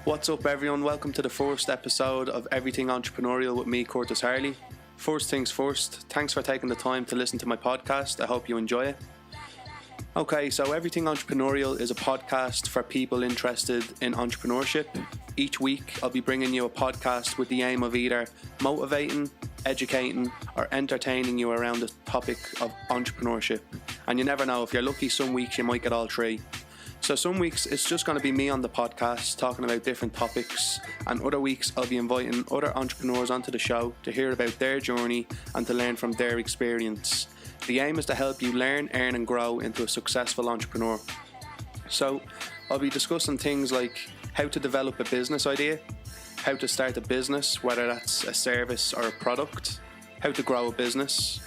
What's up, everyone? Welcome to the first episode of Everything Entrepreneurial with me, Curtis Harley. First things first, thanks for taking the time to listen to my podcast. I hope you enjoy it. Okay, so Everything Entrepreneurial is a podcast for people interested in entrepreneurship. Each week, I'll be bringing you a podcast with the aim of either motivating, educating, or entertaining you around the topic of entrepreneurship. And you never know, if you're lucky, some weeks you might get all three. So some weeks it's just going to be me on the podcast talking about different topics, and other weeks I'll be inviting other entrepreneurs onto the show to hear about their journey and to learn from their experience. The aim is to help you learn, earn and grow into a successful entrepreneur. So I'll be discussing things like how to develop a business idea, how to start a business, whether that's a service or a product, how to grow a business,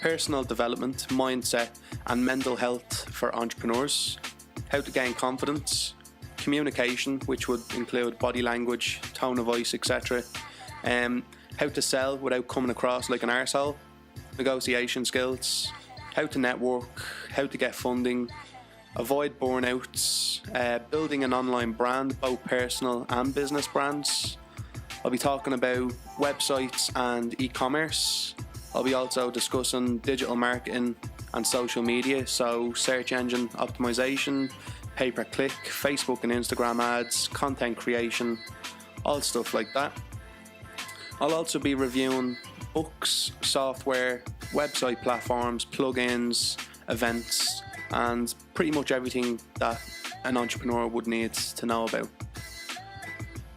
personal development, mindset and mental health for entrepreneurs, how to gain confidence, communication, which would include body language, tone of voice, etc. How to sell without coming across like an arsehole, negotiation skills, how to network, how to get funding, avoid burnouts, building an online brand, both personal and business brands. I'll be talking about websites and e-commerce. I'll be also discussing digital marketing and social media, so search engine optimization, pay-per-click, Facebook and Instagram ads, content creation, all stuff like that. I'll also be reviewing books, software, website platforms, plugins, events, and pretty much everything that an entrepreneur would need to know about.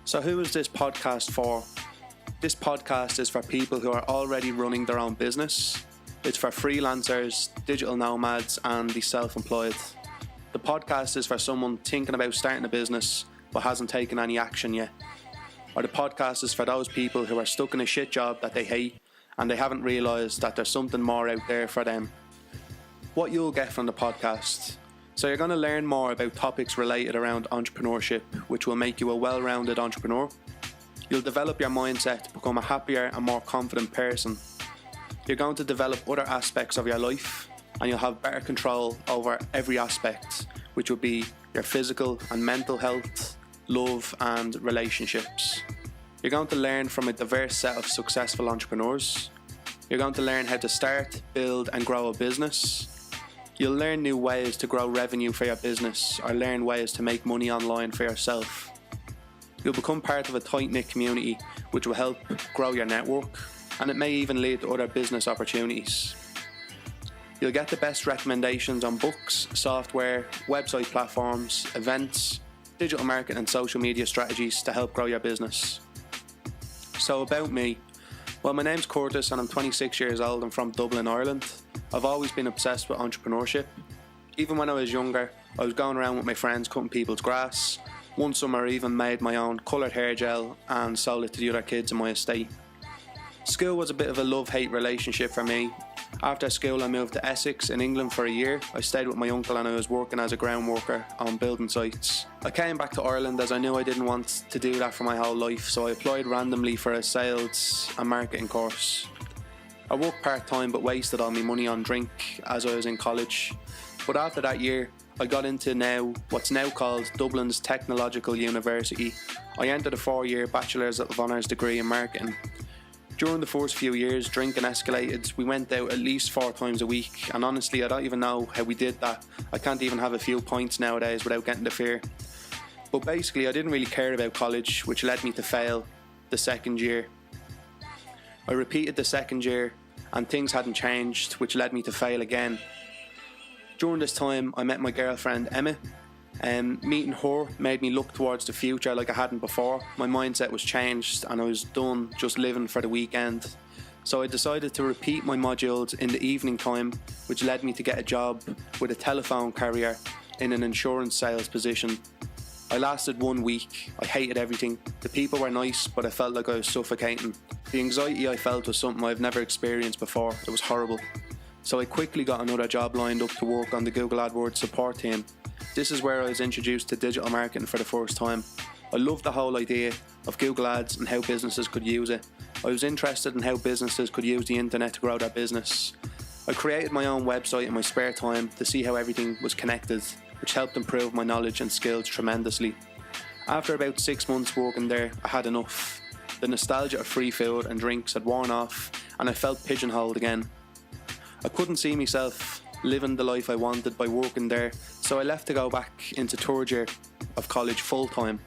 So who is this podcast for? This podcast is for people who are already running their own business. It's for freelancers, digital nomads and the self-employed. The podcast is for someone thinking about starting a business but hasn't taken any action yet. Or the podcast is for those people who are stuck in a shit job that they hate and they haven't realised that there's something more out there for them. What you'll get from the podcast. So you're going to learn more about topics related around entrepreneurship, which will make you a well-rounded entrepreneur. You'll develop your mindset to become a happier and more confident person. You're going to develop other aspects of your life and you'll have better control over every aspect, which will be your physical and mental health, love and relationships. You're going to learn from a diverse set of successful entrepreneurs. You're going to learn how to start, build and grow a business. You'll learn new ways to grow revenue for your business or learn ways to make money online for yourself. You'll become part of a tight-knit community which will help grow your network, and it may even lead to other business opportunities. You'll get the best recommendations on books, software, website platforms, events, digital marketing and social media strategies to help grow your business. So about me, well, my name's Curtis and I'm 26 years old and from Dublin, Ireland. I've always been obsessed with entrepreneurship. Even when I was younger, I was going around with my friends cutting people's grass. One summer I even made my own coloured hair gel and sold it to the other kids in my estate. School was a bit of a love-hate relationship for me. After school I moved to Essex in England for a year. I stayed with my uncle and I was working as a ground worker on building sites. I came back to Ireland as I knew I didn't want to do that for my whole life, so I applied randomly for a sales and marketing course. I worked part-time but wasted all my money on drink as I was in college. But after that year I got into what's now called Dublin's Technological University. I entered a 4-year Bachelor's of Honours degree in marketing. During the first few years, drinking escalated. We went out at least 4 times a week, and honestly I don't even know how we did that. I can't even have a few pints nowadays without getting the fear. But basically I didn't really care about college, which led me to fail the second year. I repeated the second year and things hadn't changed, which led me to fail again. During this time I met my girlfriend Emma. Meeting her made me look towards the future like I hadn't before. My mindset was changed and I was done just living for the weekend. So I decided to repeat my modules in the evening time, which led me to get a job with a telephone carrier in an insurance sales position. I lasted 1 week. I hated everything. The people were nice, but I felt like I was suffocating. The anxiety I felt was something I've never experienced before. It was horrible. So I quickly got another job lined up to work on the Google AdWords support team. This is where I was introduced to digital marketing for the first time. I loved the whole idea of Google Ads and how businesses could use it. I was interested in how businesses could use the internet to grow their business. I created my own website in my spare time to see how everything was connected, which helped improve my knowledge and skills tremendously. After about 6 months working there, I had enough. The nostalgia of free food and drinks had worn off, and I felt pigeonholed again. I couldn't see myself living the life I wanted by working there, so I left to go back into third year of college full time.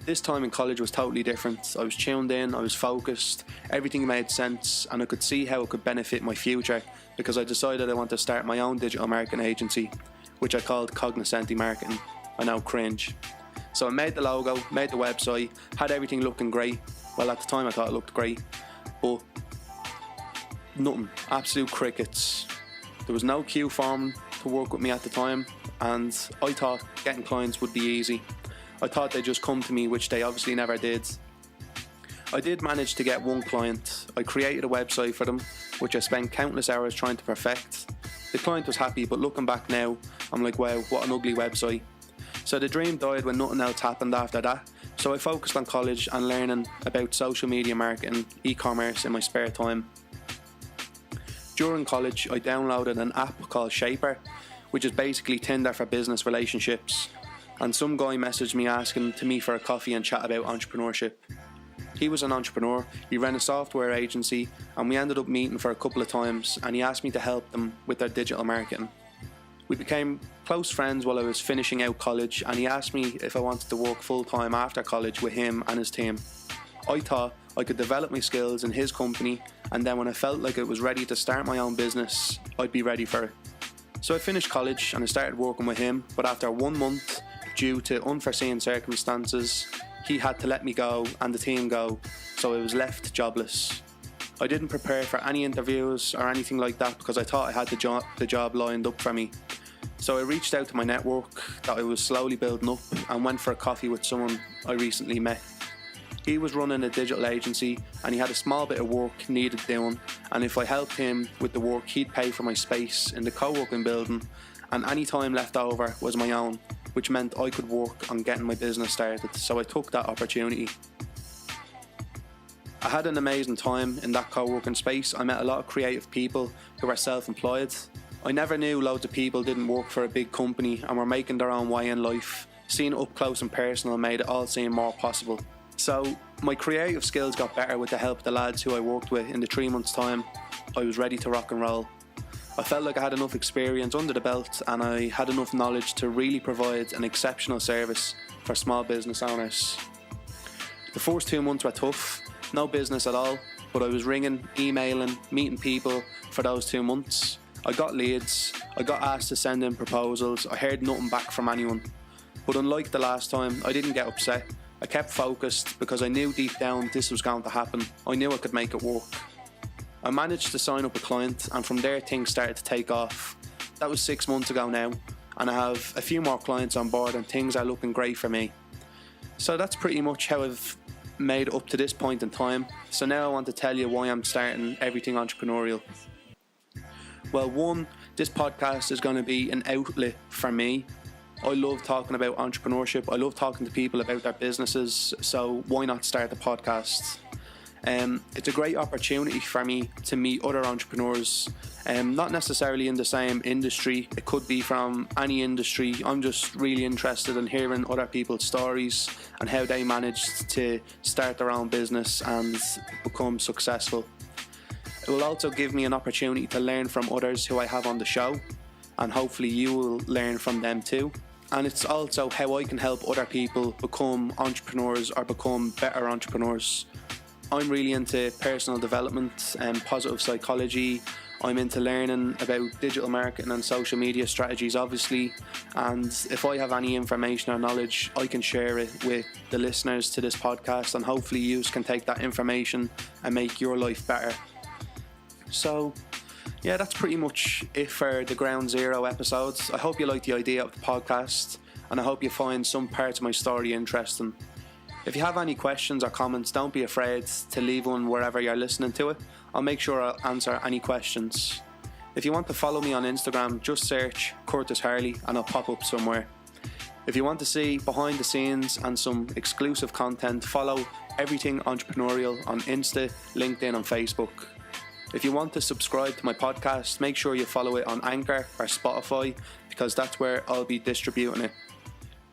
This time in college was totally different. I was tuned in, I was focused, everything made sense, and I could see how it could benefit my future because I decided I wanted to start my own digital marketing agency, which I called Cognoscenti Marketing. I know, cringe. So I made the logo, made the website, had everything looking great. Well, at the time I thought it looked great, but nothing, absolute crickets. There was no queue form to work with me at the time, and I thought getting clients would be easy. I thought they'd just come to me, which they obviously never did. I did manage to get one client. I created a website for them, which I spent countless hours trying to perfect. The client was happy, but looking back now, I'm like, wow, what an ugly website. So the dream died when nothing else happened after that. So I focused on college and learning about social media marketing, e-commerce in my spare time. During college, I downloaded an app called Shaper, which is basically Tinder for business relationships. And some guy messaged me asking to meet for a coffee and chat about entrepreneurship. He was an entrepreneur, he ran a software agency, and we ended up meeting for a couple of times, and he asked me to help them with their digital marketing. We became close friends while I was finishing out college, and he asked me if I wanted to work full time after college with him and his team. I thought I could develop my skills in his company, and then when I felt like it was ready to start my own business, I'd be ready for it. So I finished college and I started working with him, but after 1 month, due to unforeseen circumstances, he had to let me go and the team go, so I was left jobless. I didn't prepare for any interviews or anything like that because I thought I had the job lined up for me. So I reached out to my network that I was slowly building up and went for a coffee with someone I recently met. He was running a digital agency and he had a small bit of work needed doing, and if I helped him with the work, he'd pay for my space in the co-working building, and any time left over was my own, which meant I could work on getting my business started, so I took that opportunity. I had an amazing time in that co-working space. I met a lot of creative people who were self-employed. I never knew loads of people didn't work for a big company and were making their own way in life. Seeing it up close and personal made it all seem more possible. So my creative skills got better with the help of the lads who I worked with. In the 3 months' time, I was ready to rock and roll. I felt like I had enough experience under the belt and I had enough knowledge to really provide an exceptional service for small business owners. The first 2 months were tough, no business at all, but I was ringing, emailing, meeting people for those 2 months. I got leads, I got asked to send in proposals, I heard nothing back from anyone. But unlike the last time, I didn't get upset. I kept focused because I knew deep down this was going to happen. I knew I could make it work. I managed to sign up a client and from there things started to take off. That was 6 months ago now, and I have a few more clients on board and things are looking great for me. So that's pretty much how I've made up to this point in time. So now I want to tell you why I'm starting Everything Entrepreneurial. Well, one, this podcast is going to be an outlet for me. I love talking about entrepreneurship. I love talking to people about their businesses. So why not start a podcast? It's a great opportunity for me to meet other entrepreneurs, not necessarily in the same industry. It could be from any industry. I'm just really interested in hearing other people's stories and how they managed to start their own business and become successful. It will also give me an opportunity to learn from others who I have on the show, and hopefully you will learn from them too. And it's also how I can help other people become entrepreneurs or become better entrepreneurs. I'm really into personal development and positive psychology. I'm into learning about digital marketing and social media strategies, obviously. And if I have any information or knowledge, I can share it with the listeners to this podcast, and hopefully you can take that information and make your life better. So yeah, that's pretty much it for the Ground Zero episodes. I hope you like the idea of the podcast, and I hope you find some parts of my story interesting. If you have any questions or comments, don't be afraid to leave one wherever you're listening to it. I'll make sure I'll answer any questions. If you want to follow me on Instagram, just search Curtis Harley and I'll pop up somewhere. If you want to see behind the scenes and some exclusive content, follow Everything Entrepreneurial on Insta, LinkedIn and Facebook. If you want to subscribe to my podcast, make sure you follow it on Anchor or Spotify, because that's where I'll be distributing it.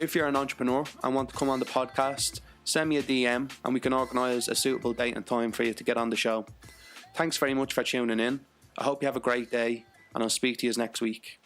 If you're an entrepreneur and want to come on the podcast, send me a DM and we can organise a suitable date and time for you to get on the show. Thanks very much for tuning in. I hope you have a great day and I'll speak to you next week.